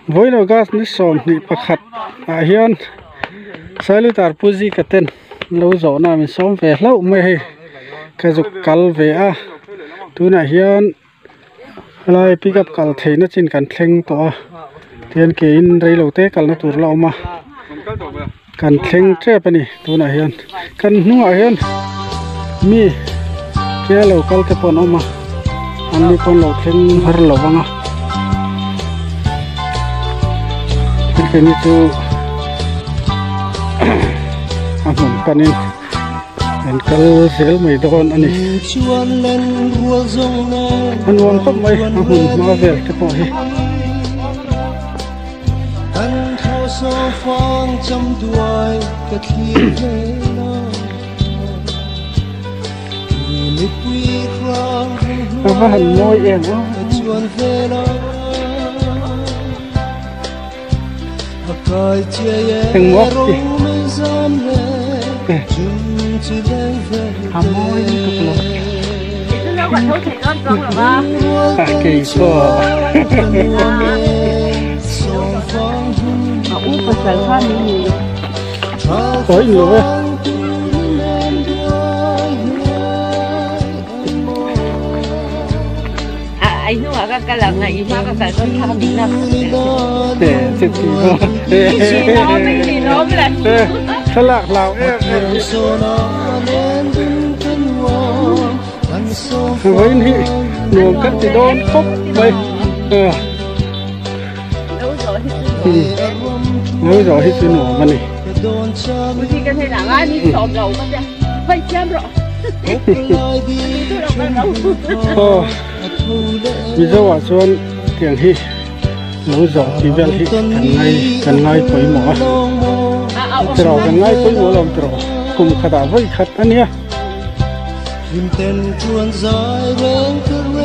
với nó gas nít sòm nị bạc khát hiền sai lưu tar puji katen lâu gió nào mình sòm về lâu mày cái dục cal về tu này hiền lại pick up cal thấy nó trên cành theng to tiền kia in đây lâu té cal nó tụt lâu mà cành theng treoไปนี่ tu này hiền cành nua hiền mi kia lâu cal cái pon oma anh đi pon lâu theng har lâu banga cái này tu anh panin anh cal sel mấy đòn anh ấy anh uống không mấy anh mà về cái pon này và hành môi em từng ngóc gì hàm môi cực lắm kỳ quá có nhiều đấy anh nói cái lần này mà cái phải con tham đi nào để thực sự nó mới là thật lạc lào em với nhỉ luồng cất thì đôn khóc vậy lâu rồi hết sự nổ mà này thì cái này là ai đi sọp lầu mà vậy vậy xem rồi bây giờ à xuân tiếng hi lâu rồi thì về hi cần ngay quấy mỏ rồi cần ngay quấy mỏ làm rồi cùng khát với khát anh nhé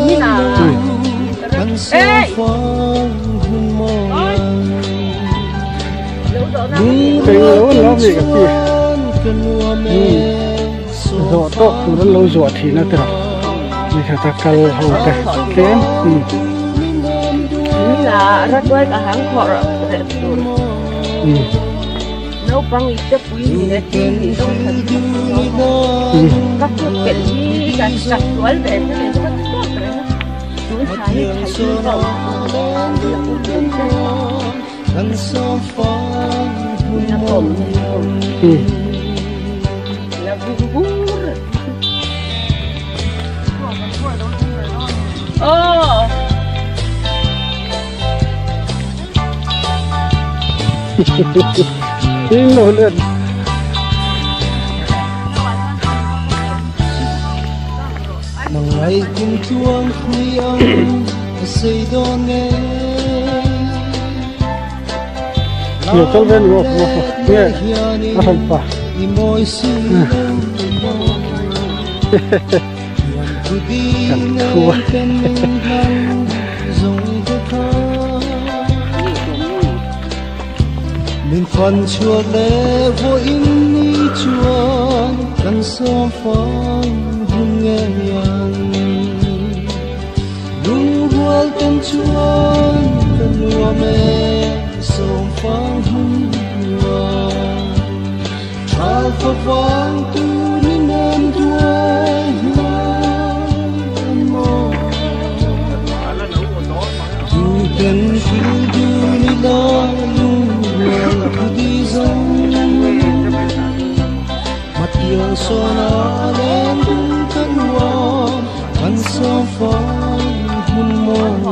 như nào ê cái lâu nó gì cái gì rồi tốt nó lâu rồi thì nó được mình phải ta cal hậu cái kém là rất quay cả hàng họ rồi nấu băng ít chất quý thì thì không thật các thuốc bệnh gì cả sạch quái về cái này rất tốt rồi chúng ta thấy đâu là bồn là bùn tiếng nổi lên nồng ngày cùng chuông khuya ông xây đón nghe nhiều câu bên ngọc nghe nó không phải chẳng thua mình phần chùa lễ vô in đi chùa cần sớm phong hùng nghe nhàng đúng vuông tên chúa tên lúa mẹ sớm phong hùng lúa thảo phật vang tu đi nam tuổi tu tên tu đi lo yêu sona lên đứng thân hoa ăn sông phong hun mơ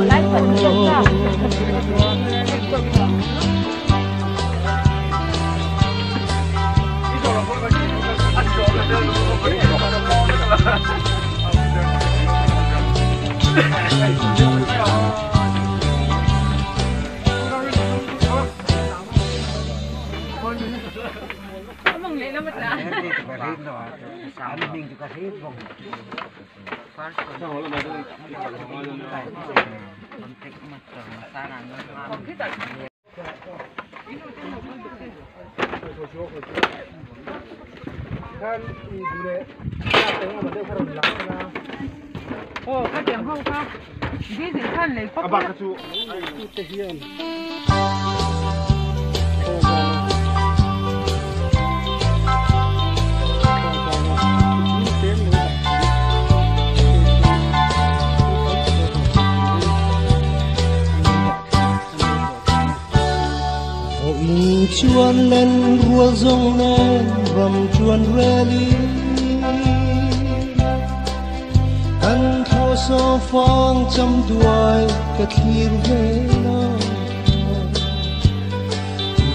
ô cái điểm không không đi gì thân lấy à bạc chú cái hiền chuan lên rùa rong lên vòng chuan rally ăn thao so phong trăm đuôi cả khi về nó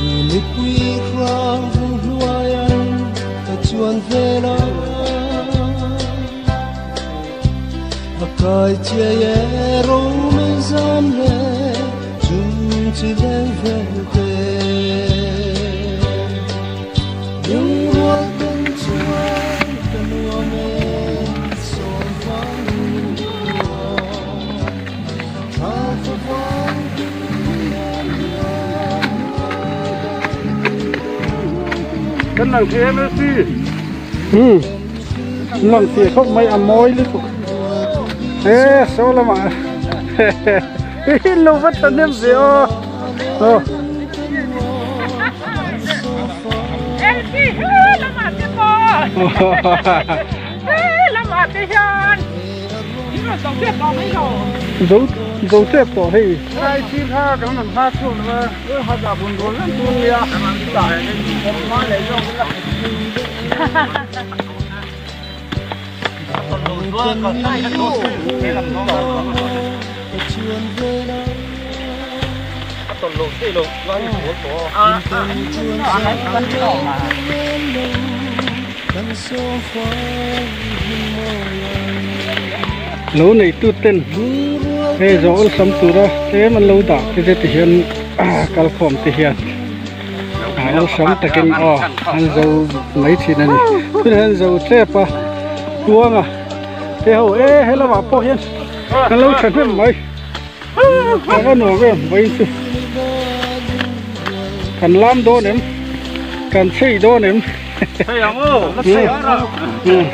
người quý rong rong loài anh cả chuan về nó và cài chia rong mấy gian lệ chung chỉ lên về cái lần kia mới xí lần kia không mấy ăn mối luôn ê số là mà lâu vất thân em gì ô em đi làm mà cái bò làm mà cái chân nhưng mà tổng kết còn mấy rồi dấu xếp của thì hai chi tha cái mình tha xuống mà họ giả buồn buồn lắm tuôn đi à mà đi tải nên nói lấy cho cái là còn tay cái tốt thế làm nó tổn lộ thế lộ nó như của anh vẫn có mà lỗ này tu tên thế rồi sắm tu đó thế mà lâu đỏ thì thể hiện cal form thể hiện lâu sắm ta kinh anh dâu mấy thì này cứ anh dâu xếp à tua à thế hậu ê hay là bảo po hiền anh lâu chẳng biết mấy có nổ cái mấy chứ cần làm đô nếm cần xây đô nếm thấy không ô nó xây rồi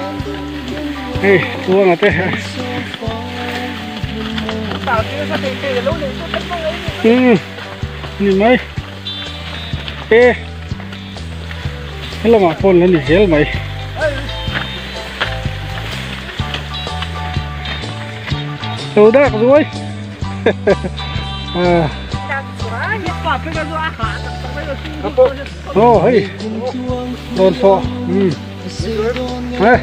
ê tua mà thế nhìn mấy ê thế là mà phone lên thì dễ mày đâu đã rồi hey đồn sọ hey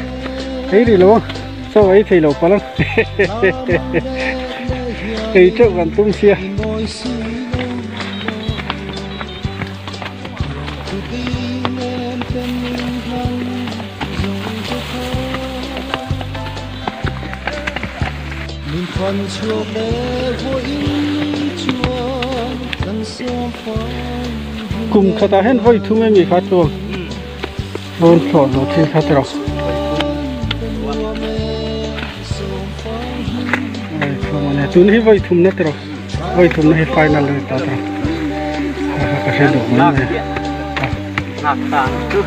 thấy đi luôn sao ấy thì lộc lắm thì trước gần tung xe cùng khát ta hết với thu mấy khát luôn đồn sọ rồi thì khát rồi tuần hi voi thum na tro voi thum na hi final na ta tro ka se do na ngạc tàng trước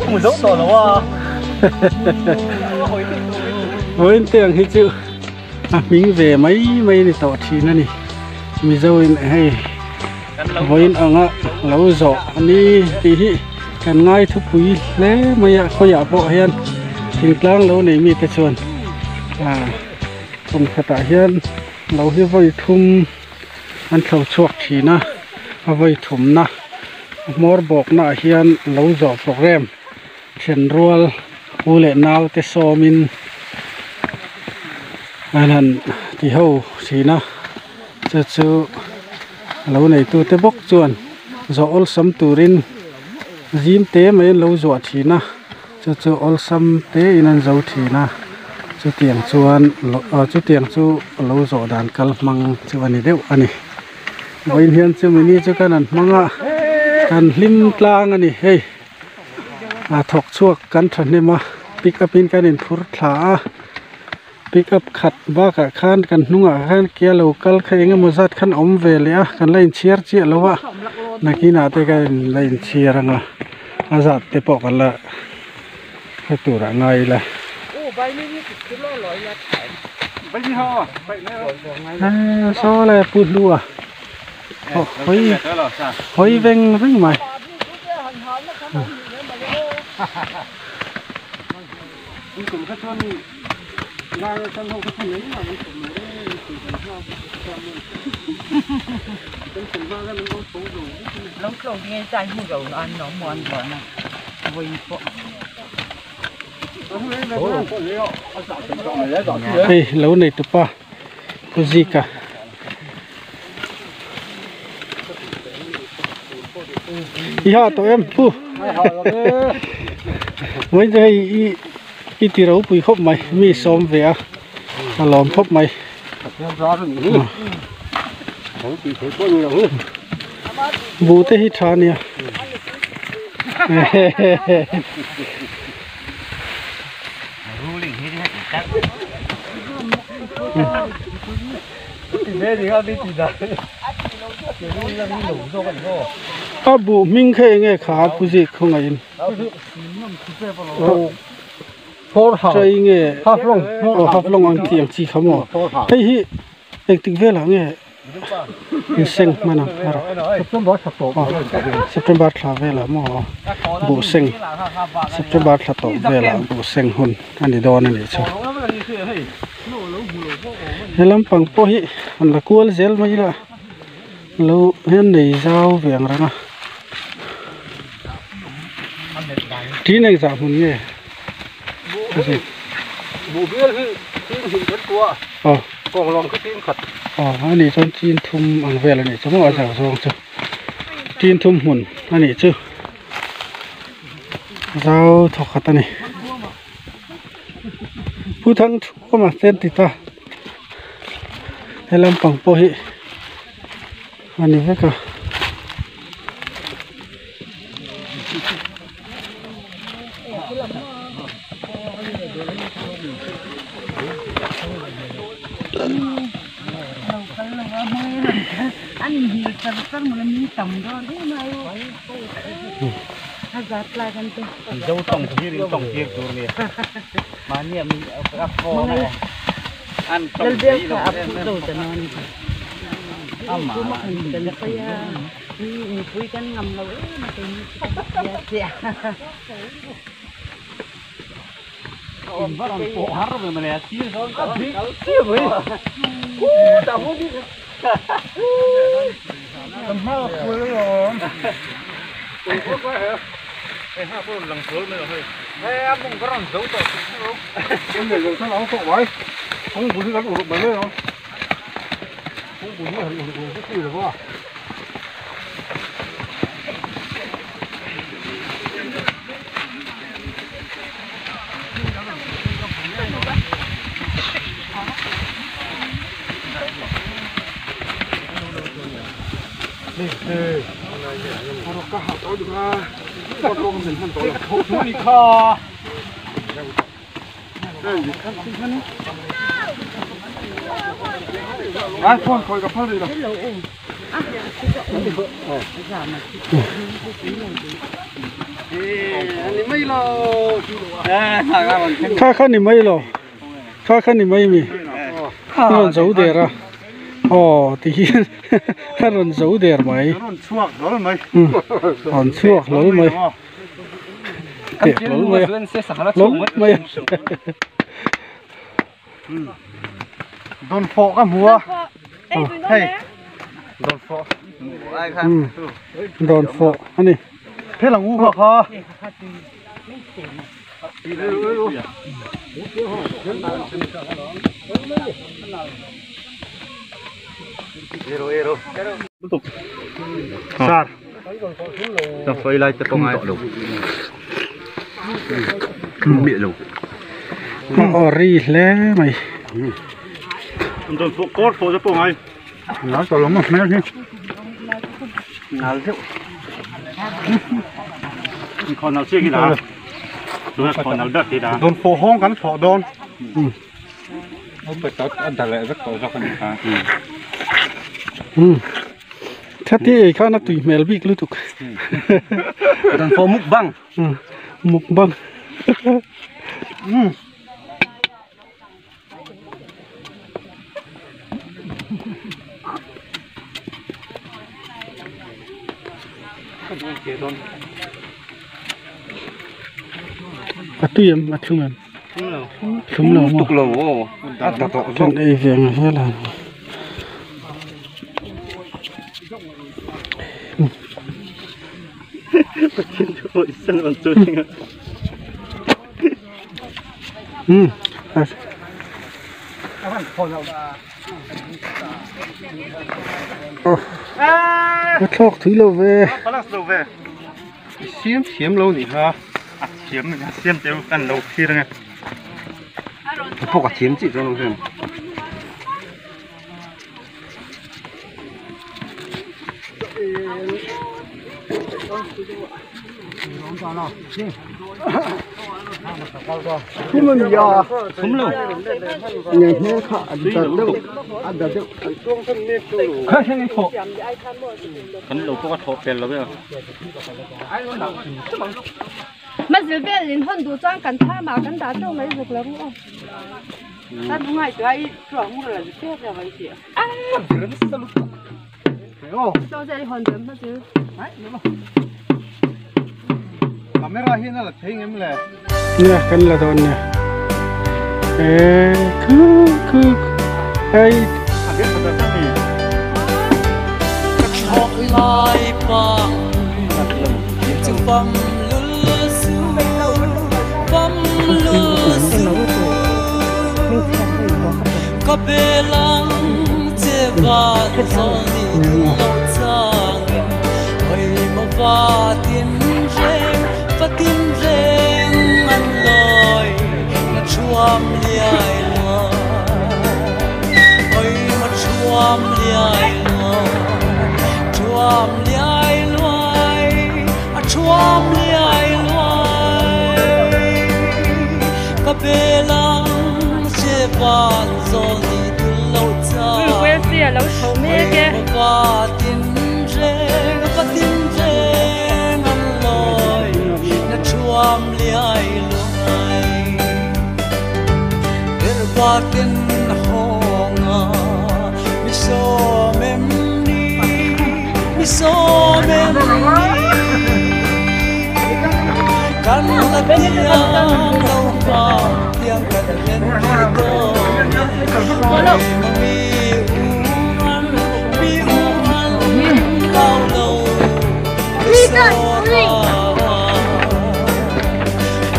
không dấu rồi đâu với tiền hi chịu mình về mấy này tỏ chi nữa nè mình dâu hay với ông á lâu rồi anh đi cần ngay thu quý lấy mấy khối giả bộ hiền thỉnh thoảng lâu này mi tới chuồn cùng khát hiền lâu hi với thum anh thầu chuột chỉ na với thum na mor bọc na hiền lâu rồi program trên rural u lệ nào tới so min anh thì hậu chỉ na chú lâu này tôi tới bốc chuồn rồi sắm turin zim té mấy lâu rồi chỉ na chú sắm té in dấu chỉ na chú tiền chuồn chú tiền chú lâu rồi đàn cal mang chú anh đấy anh vậy hiện chú mình đi chú cái này mang anh lim tlang anh hey thọc chuột cắn thằng này mà pick up in cái này phur thả pick up khat ba ka khan kan hnunga khan kia local khainga mozat khan om ve le a kan lain chiar chi lowa nakina te ka lain chiaranga azat te po kala tura ngai la so le put lua hoi veng veng mai lâu lâu nghe trái mua dầu nó ăn nó mòn mòn này vui phọ hey lâu này tụi pa có gì cả ha tụi em pu mới đây ít tí rau bùi khóc mày mi xóm về à lòm khóc mày bù thế hít thà nè à bù mình khai nghe khá bù gì không ai chơi nghe hấp long ăn tiệm chi không mò thấy hi acting về là nghe sinh mà nào September là về là mò bù sinh September là tổ về là bù sinh hôn anh đi đo này để cho hay lắm bằng po hi là cua gel mấy là lâu hiện này giao vàng ra tí này giảm hôn nghe bộ bia thì rất tua còn lòng cái tim khật anh này trong tin thum ăn về là này trong mọi giờ rồi chứ tin thum hồn anh này chứ rau thọ khát này phụ thằng có mà tên thì ta hay làm bằng po hi anh này với cả anh gì thật rất mà mình trồng đó thế mà hazard lạiกันตัวdâu trồng thì đi trồng kiaตัวnày màเนี่ยมีอัพคอนะอันต้น เดี๋ยวค่ะอัพตัวจะนอนอ้าวมาจะจะไปคุยกันงำเรามาเป็นเสียông bắt ông bộ hát rồi mà nè chia rồi chia rồi tao muốn đi tầm bao cuối rồi tôi có quá hả cái hai con lần cuối nữa thôi em không có lần dấu tao em để rồi sao nó không vậy không muốn đi gắn ổ bể rồi không muốn đi gắn ổ cái gì rồi quá 바로 까하 떠주가 떠주고 괜찮 떠요 보니까 아이폰 거기가 팔리라 아니 mấy lô khá khá niệm mấy lô khá khá niệm mấy mi nó giấu đề ra thì nó giấu đề mấy còn chuộc lối mấy tiệp lối mấy đồn phọ cả mùa hey đồn phọ ai khăn đồn phọ anh đi thế là ngu hoặc hả Ero. Tutup. Sar. Tao phải lại tập công ai. Bị lủng. Ori lé mày. Tôi phụ cốt phụ tập công ai. Nó tao lắm mà mẹ chứ. Nào chứ. Còn nào xuyên cái nào. Đúng là còn nào đất thì đã. Đồn phụ hông gắn phỏ đồn. ông phải tốt ăn thật lại rất tốt cho con hảถ้าที่ข้านักตุยเมลบิกลุตุก dan få mukbang มุกบัง atuyam atlungan lumlo mo tuklo at to kan ai veng hela nó thọc thứ lâu về xiêm lâu nhỉ ha xiêm tiêu ăn lâu khi đó nghe không có xiêm chị cho nó xem Không là gì à? không lâu Nhà thế khá ăn đâu, ăn đâu. cái này khổ cái lâu có khổ tiền rồi bây giờ mà giờ bé liền hơn đủ trang cần tha mà cần đá đâu mấy việc lắm không ta đúng ngày thứ hai chuẩn mua là tiếp là vậy chị à sao đây hơn đến mà chứ camera hiện là thấy em là nè kan là don nè cứ ai biết là sao nhỉ Lại pa Chừng băm lư su Băm lư su Có bê lăng Chê vạn gió đi lâu chàng Ôi mà va tiên rêng Và tiên rêng ăn lòi Nó chuam liai loài Ôi mà chuam liai loài chuam liai loài chuam liai loài ca bê lăng che van gió đi từ lâu xa quên xìa lâu xấu mê kìa và tin reng ăn lòi nó chuam liai loài để và tin hồng mi so mem mi so mem kan la tiang lâu pa tiang kan len do mi uan cao lâu mi so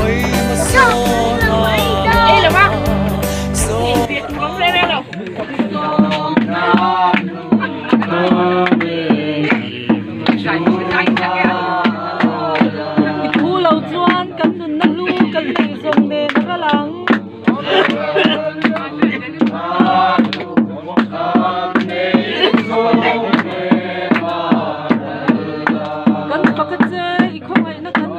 ôi mà so ê là ba so không lên đâu thu lâu chuan cầm đun nâng lu cầm lì dùng để nó ra lắng cần phải cái gì không hay nó cần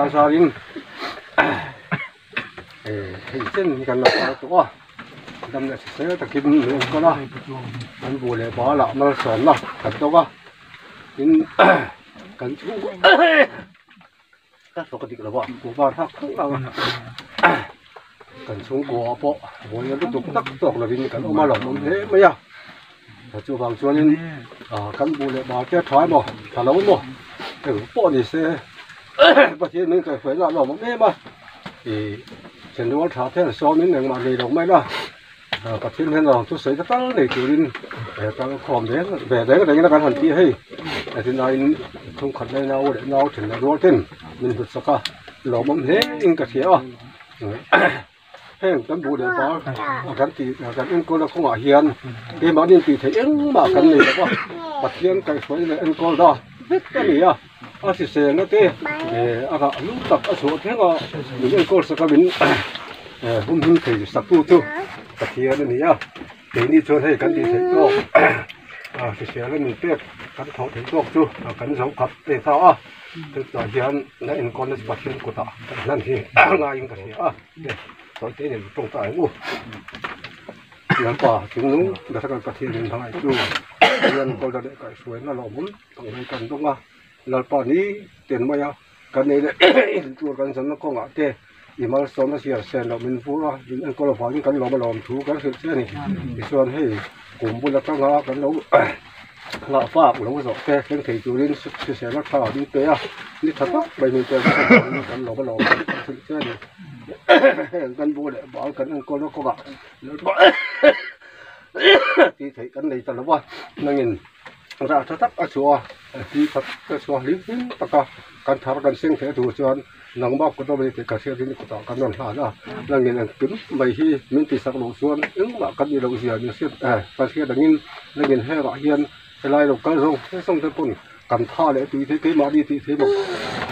ra sa in hình chân gần là to đâm lại sẽ ta kiếm được có đó anh bùa lại bỏ lọ nó sờn lọ thật đâu có in cần chú ta số cái là bọn của bọn thắc không đâu cần xuống của bộ bộ nó tục tắc tục là vì cần mà lỏng thế mấy à chú bằng cho nên cán bộ lại bỏ cái thoái mà thả lấu mà cái bộ này sẽ bắt trên mình phải là lỏng thế mà thì trên đó thả thế là so với những mà gì lỏng mấy đó bắt trên thế nào tôi sẽ tăng để chú lên tăng khom đấy về đấy cái đấy nó cần hoàn thiện hay thì này không cần đây nào để nào thì là đua trên mình vượt saka lỏng thế in cả thế à hèn cán bộ để có cán tỷ cán anh cô là không ở hiền cái mà điên tỷ thấy ứng mà cán này là có bật hiền cái suối này anh cô đó biết cái gì à thì xe nó thế để gặp lúc tập ở chỗ thế là những anh cô sẽ có biến hôm thì sắp tu tu bật hiền này à để đi chơi hay cán tỷ thấy có thì xe nó mình biết cán thấu thấy có chưa cán giống cặp để sao à tức là hiền là anh cô nó bật hiền của ta nên thì ngay anh cái gì à tối thế này trong tài ngủ làm quả chúng nó đã thành cái thiên hình thái luôn nên tôi đã để cái suối nó lò muốn tổng này cần đúng không là quả ní tiền mấy à cái này đấy tôi cần sẵn nó có ngã tê thì mà sau nó xìa xèn là mình phú ra những anh có là phải những cái lò mà làm thú cái sự thế này thì xuân hay cùng với là các ngã cái nấu lạ pha của nó rồi tê cái thầy chủ lên sẽ nó thảo đi tê à đi thật lắm bây giờ tê cái lò mà làm sự thế này cán bộ để bảo cán anh cô nó có gạo thì thấy cán này thật là quá nó nhìn ra thắt ở chùa thì thắt ở chùa lý tất cả cán tháo cán sinh thế đủ cho nắng bọc của tôi bây giờ cả xe thì có tạo cán non hả đó là nhìn là cứng mày khi mình thì sắp đổ xuống ứng là cán gì đâu gì như xe cán xe đã nhìn là nhìn hay gọi hiền cái lai lục cá rong cái xong tới cùng cán tha để tùy thế cái mà đi tùy thế một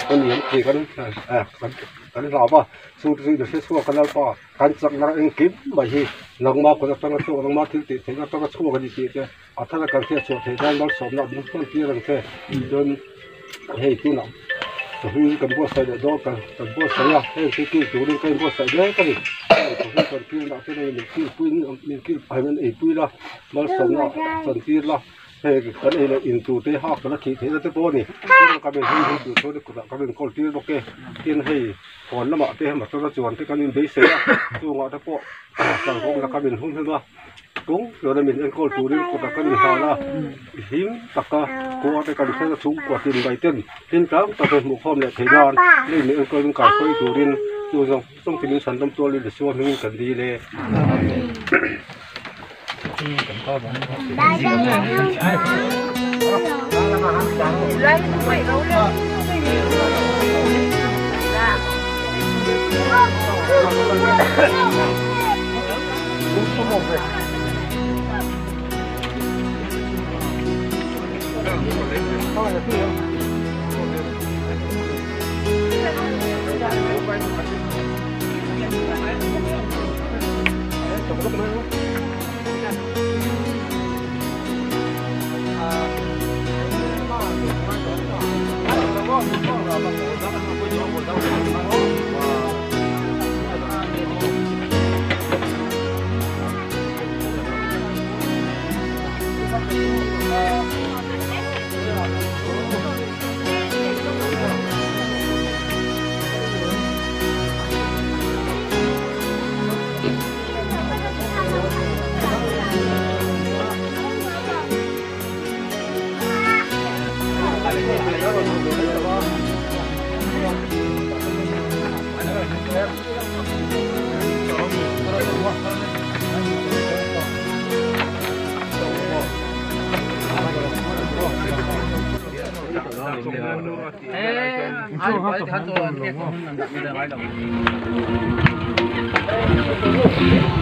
con nhìn thì cán cái nào ba số được sẽ số cái nào ba cái chắc là anh kiếm bởi vì nông ma của ta nó số nông ma thì thế nó ta số cái gì thế àถ้าการเที่ยวชดthế gian nó sống nó đúng con kia rằng thế nên hay tu nào thì cần bớt sai để đó cần bớt sai à hay cái chủ đi cần bớt sai đấy cái gì cần kia nào thế này mình kia phải mình ấy quy là nó sống nó cần kia là thế cái này là in tu thế học nó chỉ thế là thế bố này cái bên hình tu thôi được cái bên con kia ok tiên hay còn nó mà thế mà tôi nó chuẩn thế cái bên đấy sẽ tu ngọ thế bố còn không là cái bên hung hơn đó cũng rồi là mình ăn con tu đi của cái bên hà là hiếm tất cả của cái cái sẽ xuống của tiền bảy tiền trắng taเป็นmột hôm này thời gian nên mình ăn con cả khơi tu đi tu xong xong thì mình sản tâmตัวเลยđể xua mình cần điเลยlấy quẩy gấu lên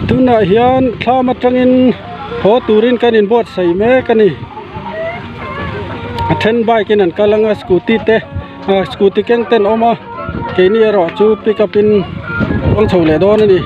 tu na hian thama tangin ho turin kanin bot sai me kani then bike in an kalanga scooty te scooty keng ten oma ke ni ro chu pick up in ong chole don ni